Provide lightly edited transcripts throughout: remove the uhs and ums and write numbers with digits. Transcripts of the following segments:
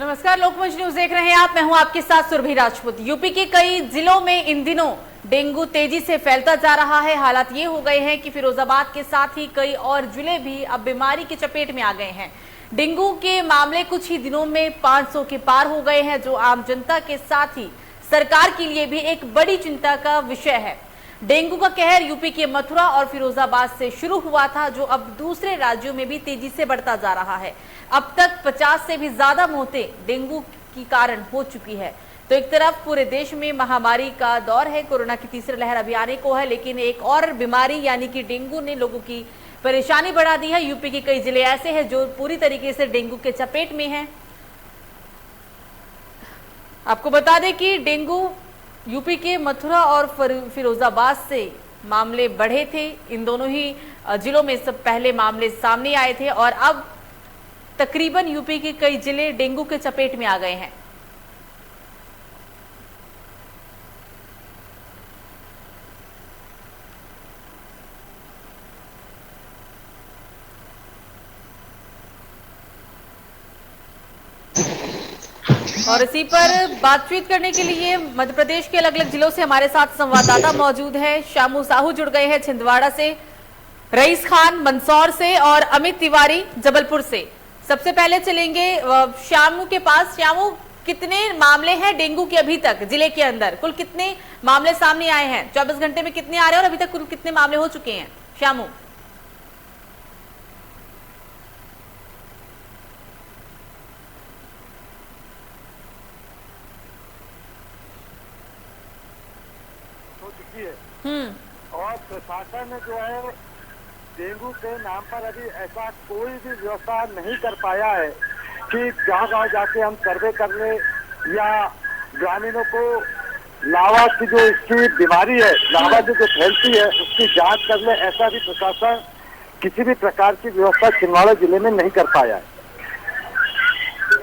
नमस्कार, लोकमंच न्यूज देख रहे हैं आप। मैं हूं आपके साथ सुरभि राजपूत। यूपी के कई जिलों में इन दिनों डेंगू तेजी से फैलता जा रहा है। हालात ये हो गए हैं कि फिरोजाबाद के साथ ही कई और जिले भी अब बीमारी की चपेट में आ गए हैं। डेंगू के मामले कुछ ही दिनों में 500 के पार हो गए हैं, जो आम जनता के साथ ही सरकार के लिए भी एक बड़ी चिंता का विषय है। डेंगू का कहर यूपी के मथुरा और फिरोजाबाद से शुरू हुआ था, जो अब दूसरे राज्यों में भी तेजी से बढ़ता जा रहा है। अब तक 50 से भी ज्यादा मौतें डेंगू के कारण हो चुकी है। तो एक तरफ पूरे देश में महामारी का दौर है, कोरोना की तीसरी लहर अभी आने को है, लेकिन एक और बीमारी यानी कि डेंगू ने लोगों की परेशानी बढ़ा दी है। यूपी के कई जिले ऐसे हैं जो पूरी तरीके से डेंगू के चपेट में हैं। आपको बता दें कि डेंगू यूपी के मथुरा और फिरोजाबाद से मामले बढ़े थे। इन दोनों ही जिलों में सब पहले मामले सामने आए थे और अब तकरीबन यूपी के कई जिले डेंगू के चपेट में आ गए हैं। और इसी पर बातचीत करने के लिए मध्य प्रदेश के अलग अलग जिलों से हमारे साथ संवाददाता मौजूद है। शामू साहू जुड़ गए हैं छिंदवाड़ा से, रईस खान मंदसौर से और अमित तिवारी जबलपुर से। सबसे पहले चलेंगे शामू के पास। शामू, कितने मामले हैं डेंगू के अभी तक जिले के अंदर? कुल कितने मामले सामने आए हैं? 24 घंटे में कितने आ रहे हैं और अभी तक कुल कितने मामले हो चुके हैं? शामू। और प्रशासन जो है डेंगू के नाम पर अभी ऐसा कोई भी व्यवस्था नहीं कर पाया है कि गांव-गांव जाके हम सर्वे कर ले या ग्रामीणों को लावा की जो इसकी बीमारी है, लावा जो फैलती है, उसकी जांच कर ले। ऐसा भी प्रशासन किसी भी प्रकार की व्यवस्था छिंदवाड़ा जिले में नहीं कर पाया है।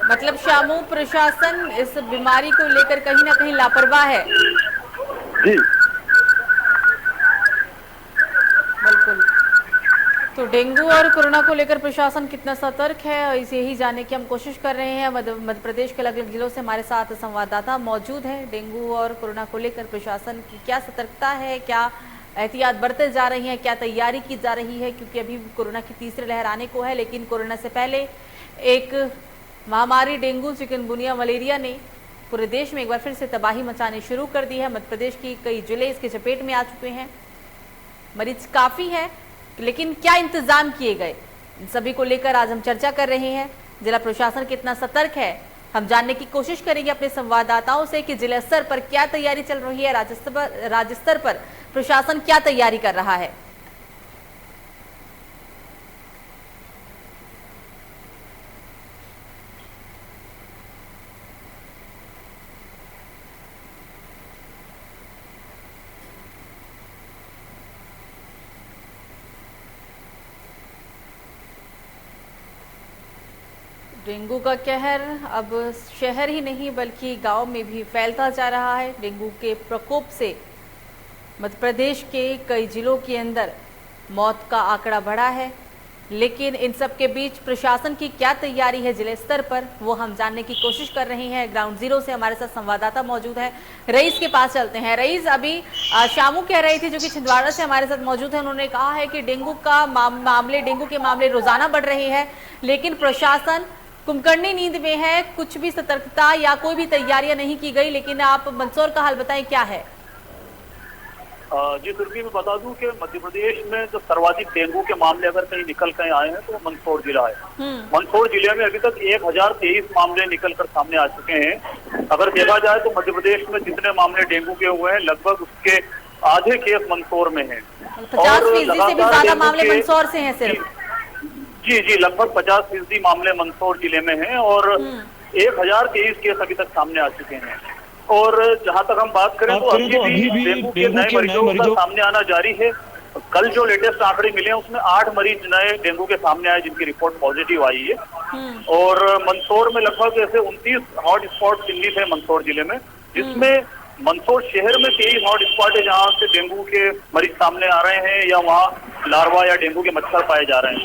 मतलब शामू, प्रशासन इस बीमारी को लेकर कहीं ना कहीं लापरवाह है। जी बिल्कुल। तो डेंगू और कोरोना को लेकर प्रशासन कितना सतर्क है, इसे ही जानने की हम कोशिश कर रहे हैं। मध्य प्रदेश के अलग अलग जिलों से हमारे साथ संवाददाता मौजूद हैं। डेंगू और कोरोना को लेकर प्रशासन की क्या सतर्कता है, क्या एहतियात बरते जा रही है, क्या तैयारी की जा रही है? क्योंकि अभी कोरोना की तीसरी लहर आने को है, लेकिन कोरोना से पहले एक महामारी डेंगू, चिकनगुनिया, मलेरिया ने पूरे देश में एक बार फिर से तबाही मचानी शुरू कर दी है। मध्य प्रदेश की कई जिले इसके चपेट में आ चुके हैं। मरीज काफी है, लेकिन क्या इंतजाम किए गए, इन सभी को लेकर आज हम चर्चा कर रहे हैं। जिला प्रशासन कितना सतर्क है, हम जानने की कोशिश करेंगे अपने संवाददाताओं से कि जिला स्तर पर क्या तैयारी चल रही है, राज्य स्तर पर प्रशासन क्या तैयारी कर रहा है। डेंगू का कहर अब शहर ही नहीं बल्कि गांव में भी फैलता जा रहा है। डेंगू के प्रकोप से मध्य प्रदेश के कई जिलों के अंदर मौत का आंकड़ा बढ़ा है, लेकिन इन सब के बीच प्रशासन की क्या तैयारी है जिले स्तर पर, वो हम जानने की कोशिश कर रहे हैं। ग्राउंड जीरो से हमारे साथ संवाददाता मौजूद है, रईस के पास चलते हैं। रईस, अभी शामू कह रही थी जो कि छिंदवाड़ा से हमारे साथ मौजूद है, उन्होंने कहा है कि डेंगू के मामले रोजाना बढ़ रहे हैं, लेकिन प्रशासन कुंभकर्णी नींद में है, कुछ भी सतर्कता या कोई भी तैयारियां नहीं की गई। लेकिन आप मंदसौर का हाल बताएं, क्या है? जी सुरभि, मैं बता दूं कि मध्य प्रदेश में जो सर्वाधिक डेंगू के मामले अगर कहीं निकल कर आए हैं तो मंदसौर जिला है। मंदसौर जिले में अभी तक 1023 मामले निकल कर सामने आ चुके हैं। अगर देखा जाए तो मध्य प्रदेश में जितने मामले डेंगू के हुए हैं, लगभग उसके आधे केस मंदसौर में है। 50% से भी ज्यादा मामले मंदसौर से हैं सिर्फ। जी, लगभग 50% मामले मंदसौर जिले में हैं और 1023 केस अभी तक सामने आ चुके हैं। और जहां तक हम बात करें तो अभी भी डेंगू के नए मरीजों का सामने आना जारी है। कल जो लेटेस्ट आंकड़े मिले हैं उसमें 8 मरीज नए डेंगू के सामने आए जिनकी रिपोर्ट पॉजिटिव आई है। और मंदसौर में लगभग ऐसे 29 हॉट स्पॉट चिन्हित है मंदसौर जिले में, जिसमें मंदसौर शहर में 23 हॉट स्पॉट है जहाँ से डेंगू के मरीज सामने आ रहे हैं या वहाँ लार्वा या डेंगू के मच्छर पाए जा रहे हैं।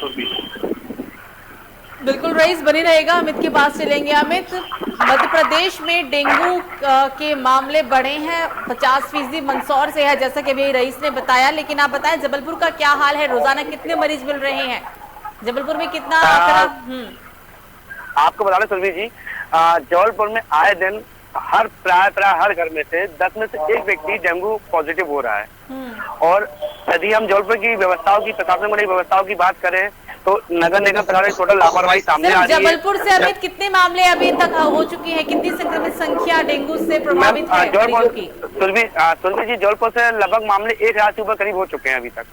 बिल्कुल रईस बनी रहेगा, अमित के पास चलेंगे। अमित, मध्य प्रदेश में डेंगू के मामले बढ़े हैं, 50% मंदसौर से है जैसा कि अभी रईस ने बताया, लेकिन आप बताएं जबलपुर का क्या हाल है, रोजाना कितने मरीज मिल रहे हैं, जबलपुर में कितना आंकड़ा? आपको बता दें सुरभि जी, जबलपुर में आए दिन प्राय हर घर में से 10 में से एक व्यक्ति डेंगू पॉजिटिव हो रहा है। और यदि हम जबलपुर की व्यवस्थाओं की, प्रशासन की व्यवस्थाओं की बात करें तो नगर निगम प्रशासन टोटल लापरवाही सामने आ रही है। जबलपुर से अमित कितने मामले अभी तक हो चुकी है, कितनी संक्रमित संख्या डेंगू से प्रभावित है मरीजों की? सुरभि जी, जबलपुर से लगभग मामले 1000 से ऊपर करीब हो चुके हैं अभी तक।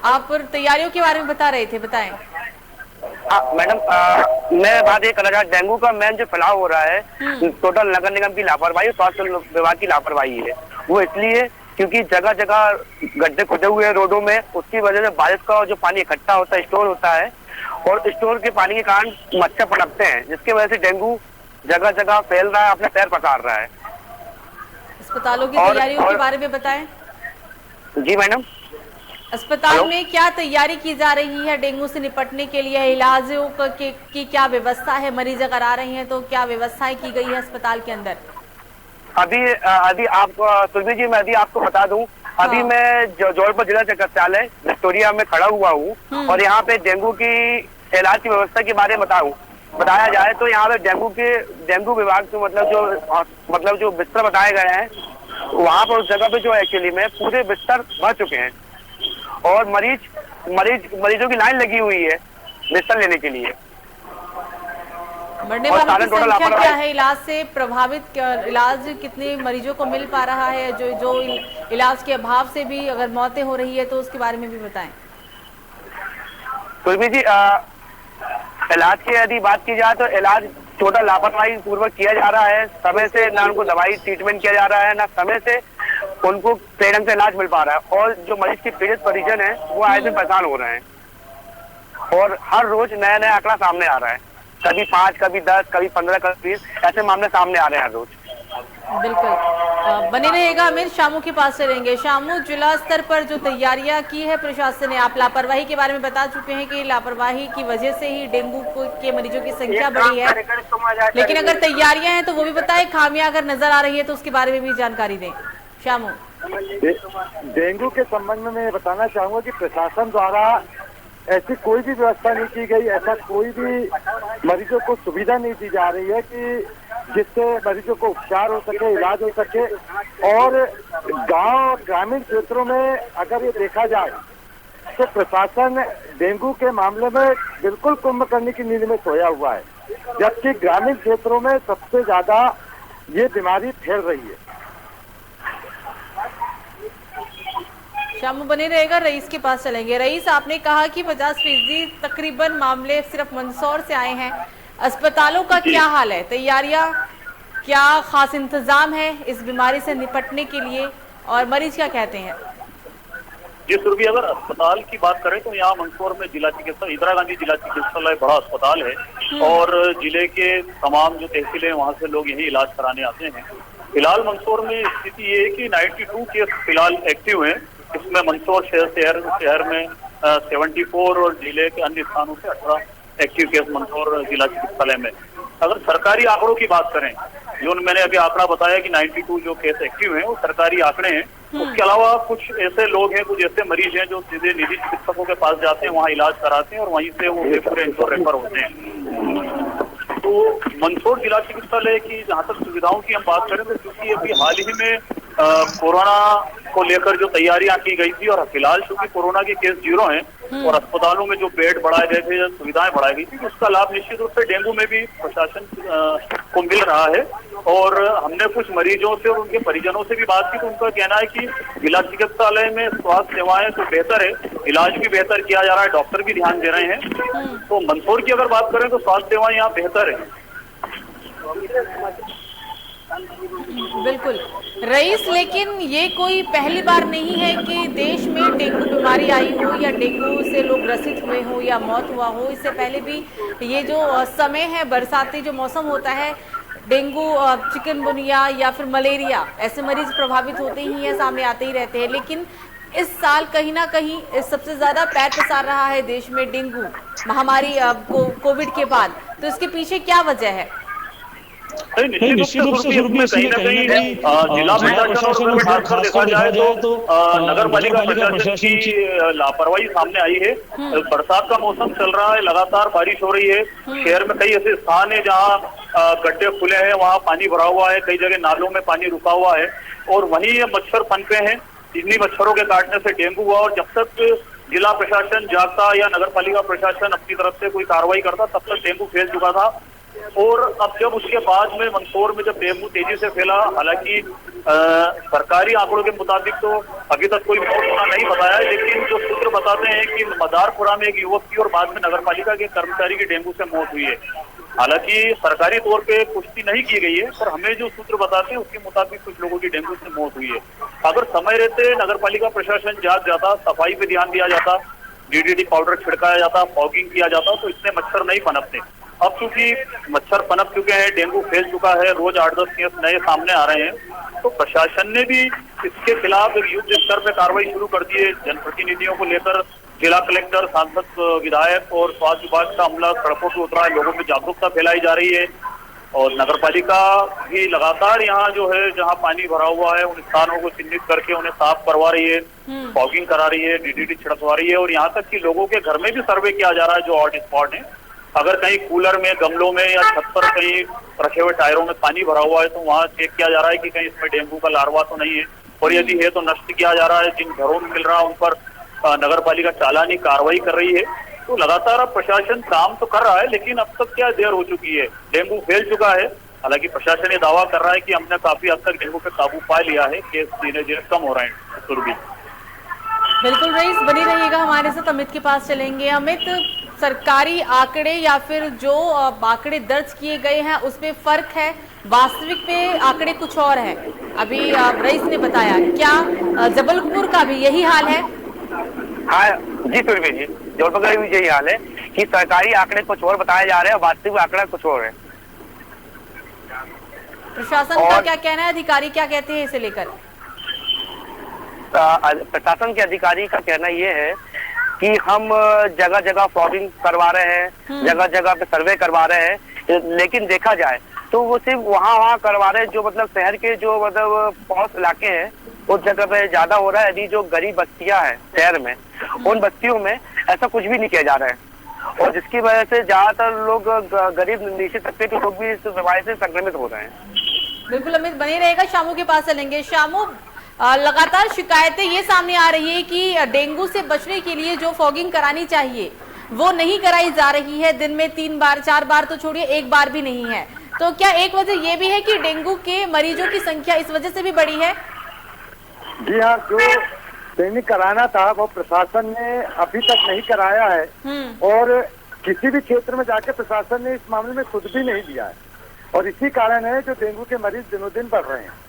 आप तैयारियों के बारे में बता रहे थे, बताएं। मैडम, मैं बात ये करना चाहता, डेंगू का मेन जो फैलाव हो रहा है टोटल नगर निगम की लापरवाही, स्वास्थ्य विभाग की लापरवाही है। वो इसलिए क्योंकि जगह जगह गड्ढे खुदे हुए हैं रोडों में, उसकी वजह से बारिश का जो पानी इकट्ठा होता है, स्टोर होता है, और स्टोर के पानी के कारण मच्छर पनपते हैं, जिसकी वजह से डेंगू जगह जगह फैल रहा है, अपने पैर पसार रहा है। अस्पतालों की तैयारियों के बारे में बताएं। जी मैडम, अस्पताल में क्या तैयारी की जा रही है डेंगू से निपटने के लिए? इलाजों की क्या व्यवस्था है? मरीज अगर आ रहे हैं तो क्या व्यवस्थाएं की गई है अस्पताल के अंदर? अभी आपको सुरभि जी, मैं अभी आपको बता दूं, अभी मैं जबलपुर जिला चिकित्सालय विक्टोरिया में खड़ा हुआ हूँ, और यहाँ पे डेंगू की इलाज की व्यवस्था के बारे में बताया जाए तो यहाँ पे डेंगू विभाग से मतलब जो बिस्तर बताए गए हैं, वहाँ पर उस जगह पे जो एक्चुअली में पूरे बिस्तर भर चुके हैं, और मरीजों की लाइन लगी हुई है बिस्तर लेने के लिए। मरने वालों की संख्या क्या है? इलाज से प्रभावित, इलाज कितने मरीजों को मिल पा रहा है? जो इलाज के अभाव से भी अगर मौतें हो रही है तो उसके बारे में भी बताएं। सुरभि जी, इलाज की यदि बात की जाए तो इलाज टोटल लापरवाही पूर्वक किया जा रहा है। समय से ना उनको दवाई ट्रीटमेंट किया जा रहा है, ना समय से उनको सही ढंग से इलाज मिल पा रहा है, और जो मरीज के पीड़ित परिजन है वो आए दिन परेशान हो रहे हैं, और हर रोज नया नया आंकड़ा सामने आ रहा है, कभी 5, कभी 10, कभी 15, कभी 20 ऐसे मामले सामने आ रहे हैं हर रोज। बिल्कुल बने रहेगा। अमित, शामू के पास चलेंगे। शामू, जिला स्तर पर जो तैयारियां की है प्रशासन ने, आप लापरवाही के बारे में बता चुके हैं कि लापरवाही की वजह से ही डेंगू के मरीजों की संख्या बढ़ी है, लेकिन अगर तैयारियां हैं तो वो भी बताएं, खामियां अगर नजर आ रही है तो उसके बारे में भी जानकारी दें। शामू, डेंगू के संबंध में मैं बताना चाहूंगा कि प्रशासन द्वारा ऐसी कोई भी व्यवस्था नहीं की गई, ऐसा कोई भी मरीजों को सुविधा नहीं दी जा रही है कि जिससे मरीजों को उपचार हो सके, इलाज हो सके। और गांव ग्रामीण क्षेत्रों में अगर ये देखा जाए तो प्रशासन डेंगू के मामले में बिल्कुल कुंभकर्णी की नींद में सोया हुआ है, जबकि ग्रामीण क्षेत्रों में सबसे ज्यादा ये बीमारी फैल रही है। शामू बने रहेगा। रईस के पास चलेंगे। रईस, आपने कहा कि 50% तकरीबन मामले सिर्फ मंदसौर से आए हैं, अस्पतालों का क्या हाल है? तैयारियां, क्या खास इंतजाम है इस बीमारी से निपटने के लिए, और मरीज क्या कहते हैं? जी सुरभि, अगर अस्पताल की बात करें तो यहाँ मंदसौर में जिला चिकित्सा इंदिरा गांधी जिला चिकित्सालय बड़ा अस्पताल है, और जिले के तमाम जो तहसीलें हैं वहाँ से लोग यही इलाज कराने आते हैं। फिलहाल मंदसौर में स्थिति ये है कि 92 केस फिलहाल एक्टिव हैं, इसमें मंदसौर शहर में 74 और जिले के अन्य स्थानों से 18 एक्टिव केस मंदसौर जिला चिकित्सालय में। अगर सरकारी आंकड़ों की बात करें, जो मैंने अभी आंकड़ा बताया कि 92 जो केस एक्टिव हैं वो सरकारी आंकड़े हैं, उसके अलावा कुछ ऐसे लोग हैं, कुछ ऐसे मरीज हैं जो सीधे निजी चिकित्सकों के पास जाते हैं, वहाँ इलाज कराते हैं और वहीं से वो रेफर होते हैं। तो मंदसौर जिला चिकित्सालय की जहाँ तक सुविधाओं की हम बात करें तो क्योंकि अभी हाल ही में कोरोना को लेकर जो तैयारियां की गई थी, और फिलहाल चूंकि कोरोना के केस 0 हैं और अस्पतालों में जो बेड बढ़ाए गए थे, सुविधाएं बढ़ाई गई थी, तो उसका लाभ निश्चित रूप से डेंगू में भी प्रशासन को मिल रहा है। और हमने कुछ मरीजों से और उनके परिजनों से भी बात की तो उनका कहना है कि जिला चिकित्सालय में स्वास्थ्य सेवाएं तो बेहतर है, इलाज भी बेहतर किया जा रहा है, डॉक्टर भी ध्यान दे रहे हैं। तो मंदसौर की अगर बात करें तो स्वास्थ्य सेवाएं यहाँ बेहतर है। बिल्कुल रईस, लेकिन ये कोई पहली बार नहीं है कि देश में डेंगू बीमारी आई हो या डेंगू से लोग ग्रसित हुए हो या मौत हुआ हो। इससे पहले भी ये जो समय है, बरसाती जो मौसम होता है, डेंगू, चिकनगुनिया या फिर मलेरिया, ऐसे मरीज प्रभावित होते ही हैं, सामने आते ही रहते हैं। लेकिन इस साल कहीं ना कहीं सबसे ज्यादा पैर पसार रहा है देश में डेंगू महामारी कोविड के बाद, तो इसके पीछे क्या वजह है? निश्चित रूप से इसमें कहीं ना कहीं जिला प्रशासन और खासकर देखा जाए तो नगर पालिका प्रशासन की लापरवाही सामने आई है। बरसात का मौसम चल रहा है, लगातार बारिश हो रही है। शहर में कई ऐसे स्थान है जहाँ गड्ढे खुले हैं, वहाँ पानी भरा हुआ है, कई जगह नालों में पानी रुका हुआ है और वहीं ये मच्छर पनपे हैं। इन्हीं मच्छरों के काटने से डेंगू हुआ और जब तक जिला प्रशासन जागता या नगर पालिका प्रशासन अपनी तरफ से कोई कार्रवाई करता तब तक डेंगू फैल चुका था। और अब जब उसके बाद में मंदसौर में जब डेंगू तेजी से फैला, हालांकि सरकारी आंकड़ों के मुताबिक तो अभी तक कोई मौत होना नहीं बताया है, लेकिन जो सूत्र बताते हैं कि मदारपुरा में एक युवक की और बाद में नगर पालिका के कर्मचारी की डेंगू से मौत हुई है। हालांकि सरकारी तौर पे पुष्टि नहीं की गई है, पर हमें जो सूत्र बताते हैं उसके मुताबिक कुछ लोगों की डेंगू से मौत हुई है। अगर समय रहते नगर पालिका प्रशासन जाग जाता, सफाई पे ध्यान दिया जाता, डीडीटी पाउडर छिड़काया जाता, फॉगिंग किया जाता तो इतने मच्छर नहीं पनपते। अब चूंकि मच्छर पनप चुके हैं, डेंगू फैल चुका है, रोज 8-10 केस नए सामने आ रहे हैं, तो प्रशासन ने भी इसके खिलाफ एक युद्ध स्तर पे कार्रवाई शुरू कर दी है। जनप्रतिनिधियों को लेकर जिला कलेक्टर, सांसद, विधायक और स्वास्थ्य विभाग का अमला सड़कों पर उतरा है, लोगों में जागरूकता फैलाई जा रही है और नगर पालिका भी लगातार यहाँ जो है जहाँ पानी भरा हुआ है उन स्थानों को चिन्हित करके उन्हें साफ करवा रही है, फॉगिंग करा रही है, डीडीटी छिड़कवा रही है और यहाँ तक कि लोगों के घर में भी सर्वे किया जा रहा है जो हॉट स्पॉट है। अगर कहीं कूलर में, गमलों में या छत पर कहीं रखे हुए टायरों में पानी भरा हुआ है तो वहाँ चेक किया जा रहा है कि कहीं इसमें डेंगू का लार्वा तो नहीं है और यदि है तो नष्ट किया जा रहा है। जिन घरों में मिल रहा है उन पर नगर पालिका चालानी कार्रवाई कर रही है। तो लगातार अब प्रशासन काम तो कर रहा है, लेकिन अब तक क्या देर हो चुकी है, डेंगू फैल चुका है। हालांकि प्रशासन ये दावा कर रहा है कि हमने काफी हद तक डेंगू पे काबू पा लिया है, केस धीरे धीरे कम हो रहे हैं। बिल्कुल रईस, बनी रहिएगा हमारे साथ। अमित के पास चलेंगे। अमित, सरकारी आंकड़े या फिर जो आंकड़े दर्ज किए गए हैं उसमें फर्क है, वास्तविक में आंकड़े कुछ और है। अभी रईस ने बताया, क्या जबलपुर का भी यही हाल है? हाँ जी सुरभि जी, जबलपुर का भी यही हाल है कि सरकारी आंकड़े कुछ और बताए जा रहे हैं और वास्तविक आंकड़ा कुछ और है। प्रशासन का क्या कहना है, अधिकारी क्या कहते हैं इसे लेकर? प्रशासन के अधिकारी का कहना ये है कि हम जगह जगह फॉगिंग करवा रहे हैं, जगह जगह पे सर्वे करवा रहे हैं, लेकिन देखा जाए तो वो सिर्फ वहाँ करवा रहे हैं जो मतलब शहर के जो मतलब पॉश इलाके हैं उस जगह पे ज्यादा हो रहा है। यदि जो गरीब बस्तियां हैं शहर में, उन बस्तियों में ऐसा कुछ भी नहीं किया जा रहा है और जिसकी वजह से ज्यादातर लोग गरीब नीचे तबके के लोग भी इस बीमारी से संक्रमित हो रहे हैं। बिल्कुल अमित, बने रहेगा। शामू के पास चलेंगे। शामू, लगातार शिकायतें ये सामने आ रही है कि डेंगू से बचने के लिए जो फॉगिंग करानी चाहिए वो नहीं कराई जा रही है। दिन में 3 बार 4 बार तो छोड़िए, 1 बार भी नहीं है। तो क्या एक वजह ये भी है कि डेंगू के मरीजों की संख्या इस वजह से भी बढ़ी है? जी हाँ, जो ट्रेनिंग कराना था वो प्रशासन ने अभी तक नहीं कराया है और किसी भी क्षेत्र में जाके प्रशासन ने इस मामले में खुद भी नहीं दिया है और इसी कारण है जो डेंगू के मरीज दिनों दिन बढ़ रहे हैं।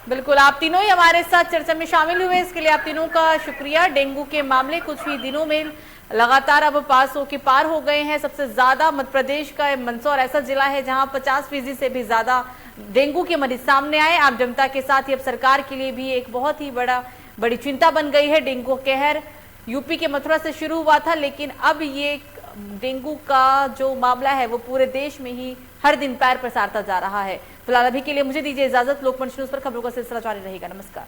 बिल्कुल, आप तीनों ही हमारे साथ चर्चा में शामिल हुए, इसके लिए आप तीनों का शुक्रिया। डेंगू के मामले कुछ ही दिनों में लगातार अब 500 के पार हो गए हैं। सबसे ज्यादा मध्य प्रदेश का मंदसौर ऐसा जिला है जहां 50% से भी ज्यादा डेंगू के मरीज सामने आए। आम जनता के साथ ही अब सरकार के लिए भी एक बहुत ही बड़ी चिंता बन गई है। डेंगू कहर यूपी के मथुरा से शुरू हुआ था, लेकिन अब ये डेंगू का जो मामला है वो पूरे देश में ही हर दिन पैर पसारता जा रहा है। फिलहाल अभी के लिए मुझे दीजिए इजाजत। लोकमंच न्यूज पर खबरों का सिलसिला जारी रहेगा। नमस्कार।